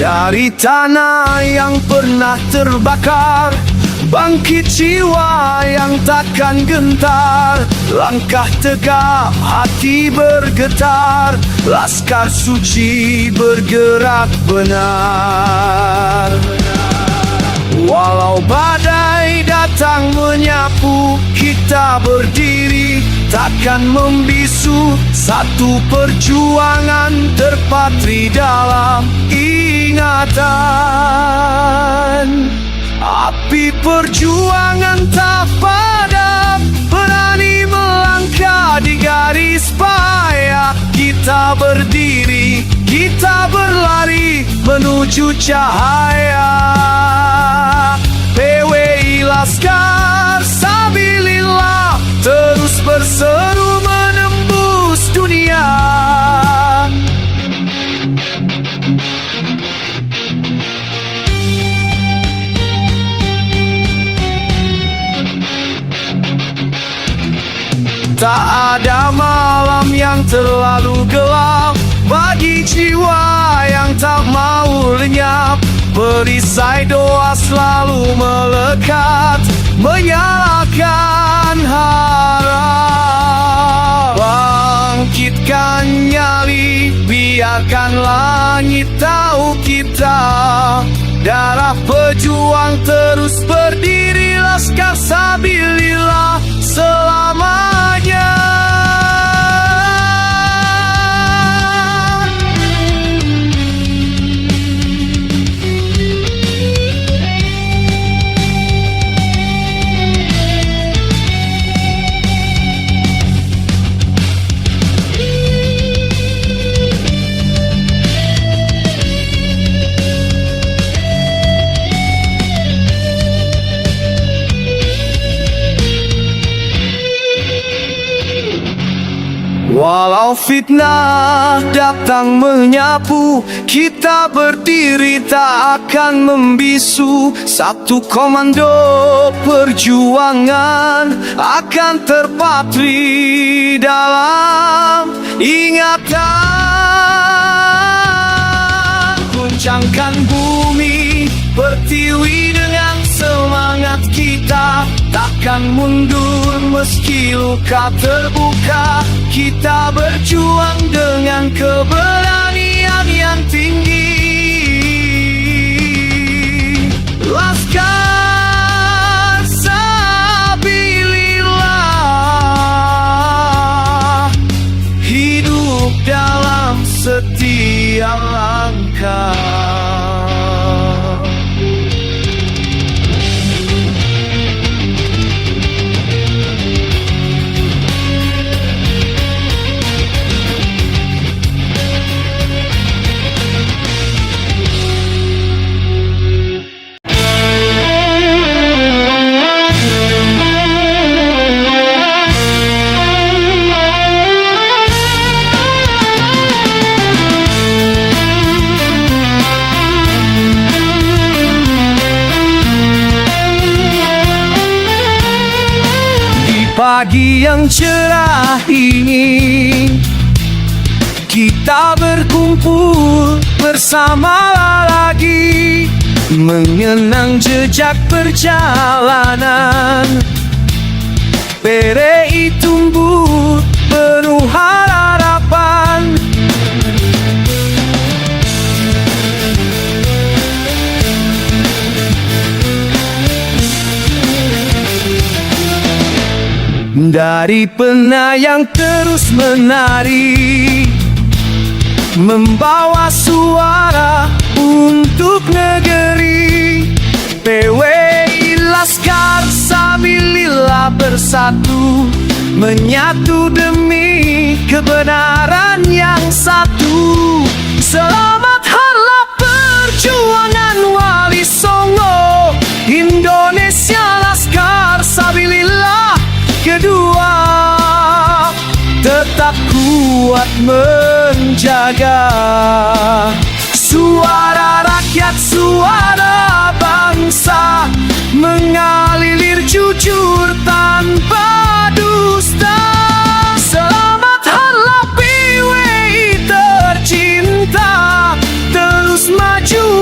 Dari tanah yang pernah terbakar, bangkit jiwa yang takkan gentar. Langkah tegap, hati bergetar, laskar suci bergerak benar. Walau badai datang menyapu, kita berdiri takkan membisu. Satu perjuangan terpatri dalam ingatan. Api perjuangan tak padam, berani melangkah di garis payah. Kita berdiri, kita berlari menuju cahaya. PWI Laskar Sabilillah terus berseru menembus dunia. Tak ada malam yang terlalu gelap bagi jiwa yang tak mau lenyap. Perisai doa selalu melekat, menyalakan harap. Bangkitkan nyali, biarkan langit tahu kita. Darah pejuang terus berdiri, Laskar Sabilillah selamanya. Walau fitnah datang menyapu, kita berdiri tak akan membisu. Satu komando perjuangan akan terpatri dalam ingatan. Guncangkan bumi, pertiwi dengan semangat kita. Takkan mundur meski luka terbuka. Kita berjuang dengan keberanian yang tinggi. Laskar Sabilillah hidup dalam setiap langkah. Pagi yang cerah ini, kita berkumpul bersama lagi, mengenang jejak perjalanan. PRI tumbuh penuh harapan. Dari pena yang terus menari, membawa suara untuk negeri. PWI Laskar Sabilillah bersatu, menyatu demi kebenaran yang satu. Selamat harlah perjuangan Wali Songo, Indonesia Laskar Sabilillah kedua. Tetap kuat menjaga suara rakyat, suara bangsa, mengalir jujur tanpa dusta. Selamat harlah PWI tercinta, terus maju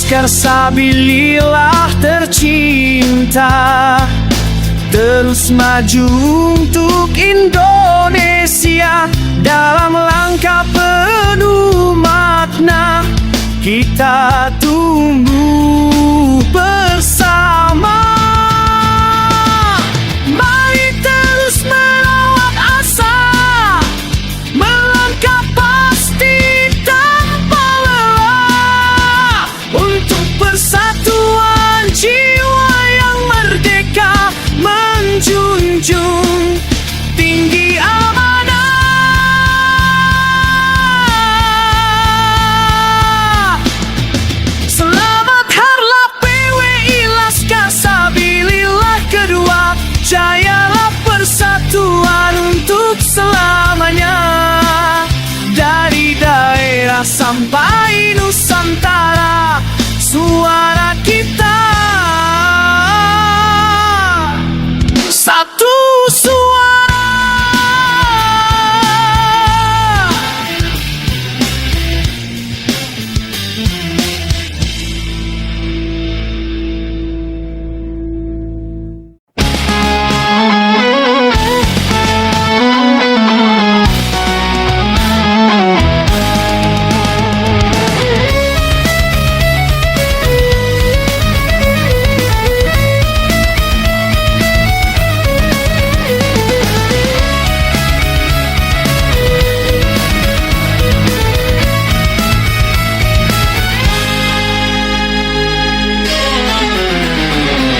Laskar Sabilillah tercinta, terus maju untuk Indonesia dalam langkah penuh makna. Kita tumbuh bersama. Mari terus merawat asa, melangkah pasti tanpa lelah, untuk persatuan jiwa yang merdeka, menjunjung tinggi amanah. Selamat harlah PWI Laskar Sabilillah kedua, jayalah persatuan untuk selamanya. Dari daerah sampai Nusantara, suara kita satu suara.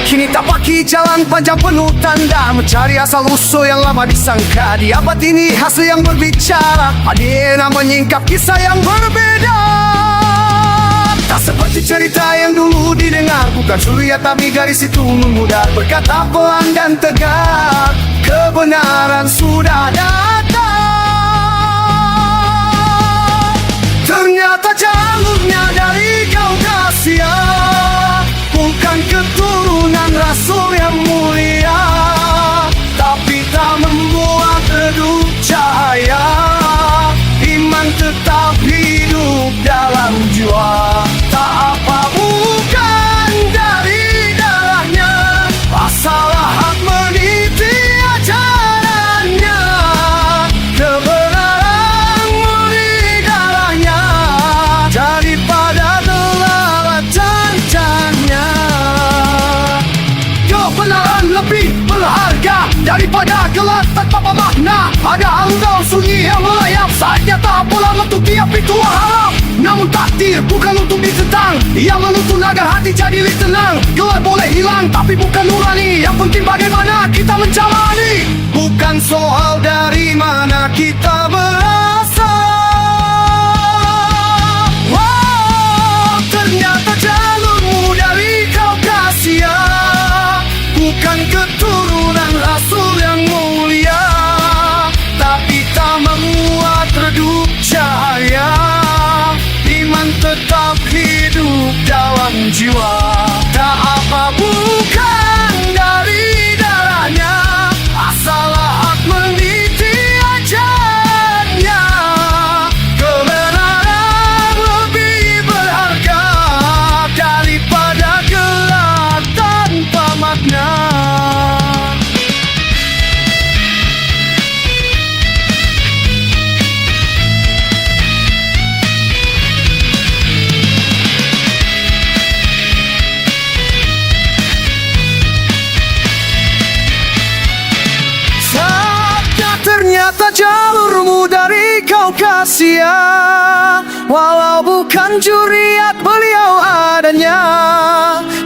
Kini tapaki jalan panjang penuh tanda, mencari asal usul yang lama disangka. Di abad ini hasil yang berbicara, adina menyingkap kisah yang berbeda. Tak seperti cerita yang dulu didengar, bukan suria tapi garis itu memudar. Berkata pelan dan tegar, kebenaran sudah datang. Ternyata jalurnya dari Kaukasia, bukan keturunan Rasul yang mulia, tapi tak membuat redup cahaya. Iman tetap hidup dalam jiwa. Tak apa bukan dari darahnya, asal hak meniti ajarannya. Kebenaran murni darahnya, daripada gelar cancanya. Kebenaran lebih berharga daripada gelar tanpa makna. Ada engkau sunyi yang melayap, saatnya tak pulang untuk tiap itu harap. Namun takdir bukan untuk ditentang, yang menuntun agar hati jadi lebih tenang. Gelar boleh hilang tapi bukan nurani, yang penting bagaimana kita menjalani. Bukan soal dari mana kita berasal. Wow, ternyata jalurmu dari Kaukasia, bukan keturunan Rasul yang mulia, tapi tak memuat redup cahaya. Iman tetap hidup dalam jiwa. Tak apa bukan dari darahnya, asal hak meniti ajarnya. Kebenaran lebih berharga daripada gelar tanpa makna. Ternyata jalurmu dari Kaukasia, walau bukan juriat beliau adanya,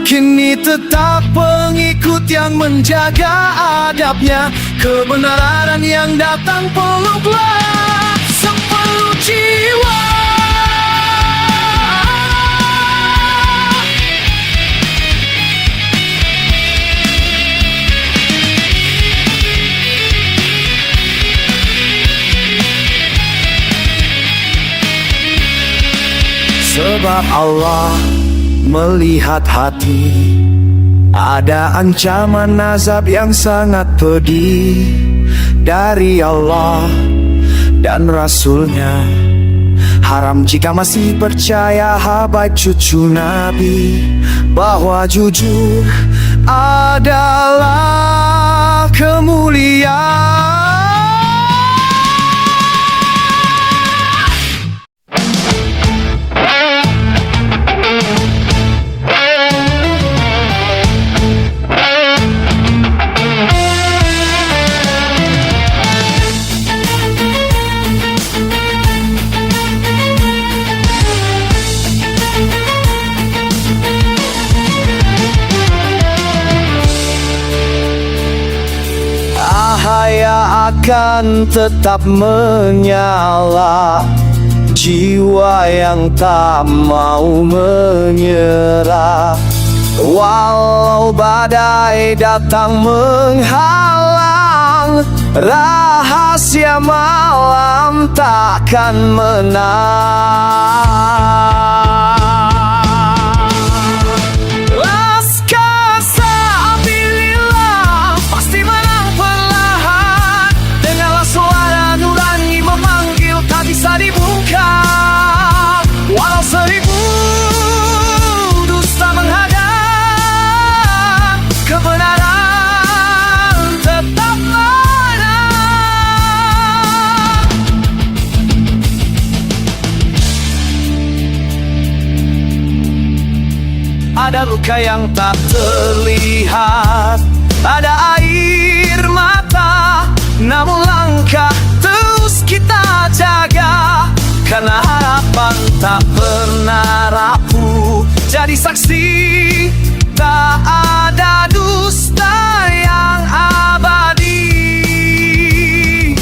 kini tetap pengikut yang menjaga adabnya. Kebenaran yang datang peluklah sepenuh jiwa. Sebab Allah melihat hati, ada ancaman azab yang sangat pedih dari Allah dan Rasulnya. Haram jika masih percaya habaib cucu Nabi, bahwa jujur adalah kemuliaan. Cahaya akan tetap menyala, jiwa yang tak mau menyerah. Walau badai datang menghalang, rahasia malam takkan menang. Bisa dibungkam, walau 1000 dusta menghadang, kebenaran tetap menang. Ada luka yang tak terlihat, ada air mata, namun langkah terus kita jaga, karena harapan tak pernah rapuh. Jadi saksi, tak ada dusta yang abadi.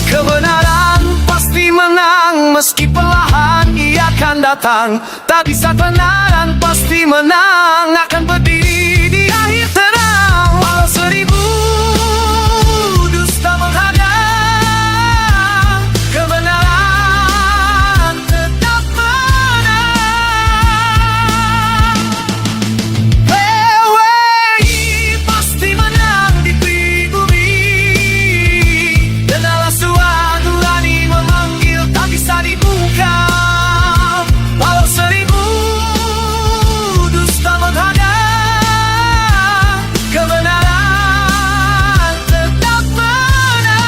Kebenaran pasti menang, meski perlahan ia akan datang. Tak bisa kebenaran pasti menang, akan berdiri di akhir terang. Walau 1000 dusta menghadang, kebenaran tetap menang. PWI pasti menang di pribumi. Dengarlah suara nurani memanggil, tak bisa dibungkam. Walau 1000 dusta menghadang, kebenaran tetap menang.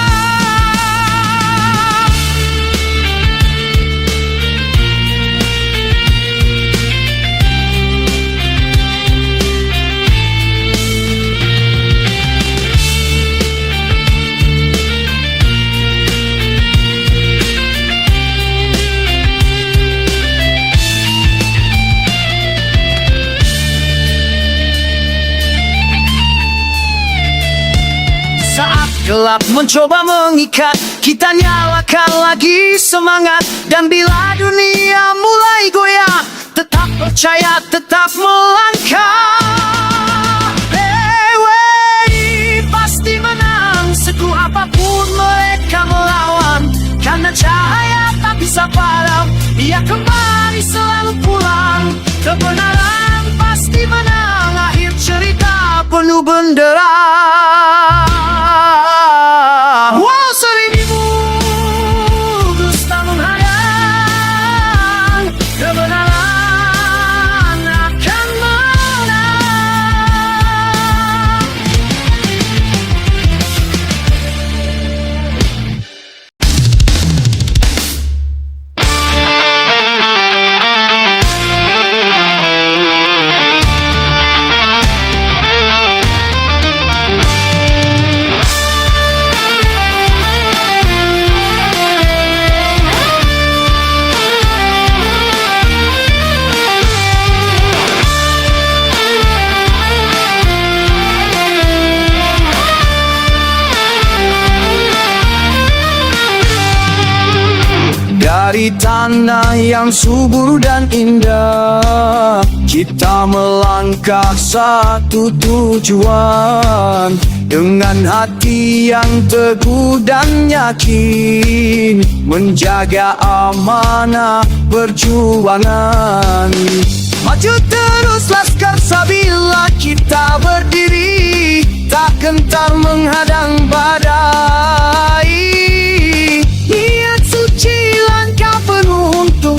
Saat gelap mencoba mengikat, kita nyalakan lagi semangat. Dan bila dunia mulai goyah, tetap percaya, tetap melangkah. PWI pasti menang, sekuat apapun mereka melawan. Karena cahaya tak bisa padam, ia kembali selalu pulang. Kebenaran pasti menang, akhir cerita penuh benderang. Walau 1000 dusta menghadang, kebenaran akan menang. Dari tanah yang subur dan indah, kita melangkah satu tujuan. Dengan hati yang teguh dan yakin, menjaga amanah perjuangan. Maju terus laskar Sabila, kita berdiri, tak gentar menghadang badai. Niat suci langkah penuh untuk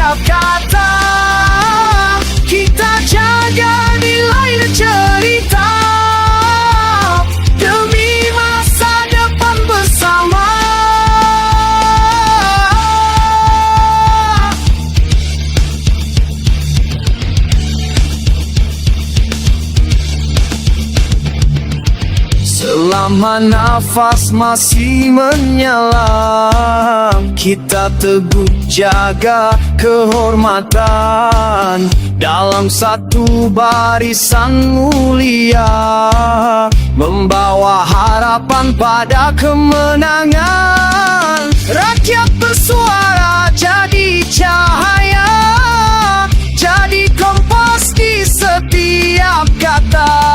setiap kata. Kita jaga nilai dan cerita demi masa depan bersama. Selama nafas masih menyala, kita teguh jaga kehormatan dalam satu barisan mulia, membawa harapan pada kemenangan. Rakyat bersuara jadi cahaya, jadi kompas di setiap kata.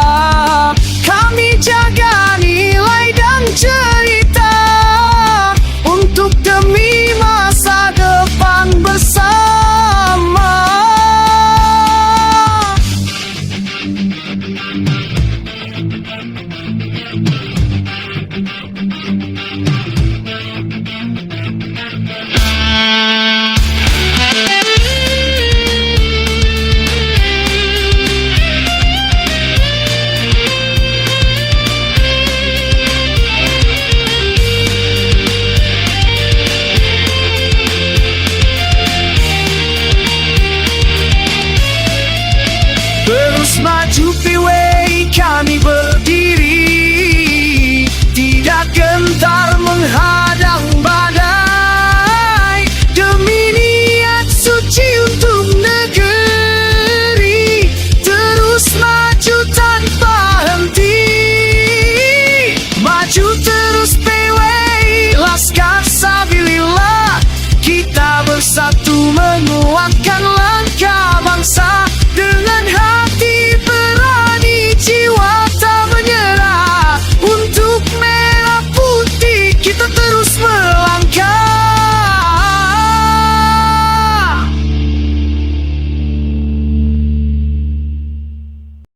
Kami jaga nilai dan cerita untuk demi masa depan bersama. Terus maju piwai kami berdiri, tidak gentar menghadang badai, demi niat suci untuk negeri. Terus maju tanpa henti, maju terus piwai Laskar Sabilillah. Kita bersatu menguatkan langkah bangsa dengan hati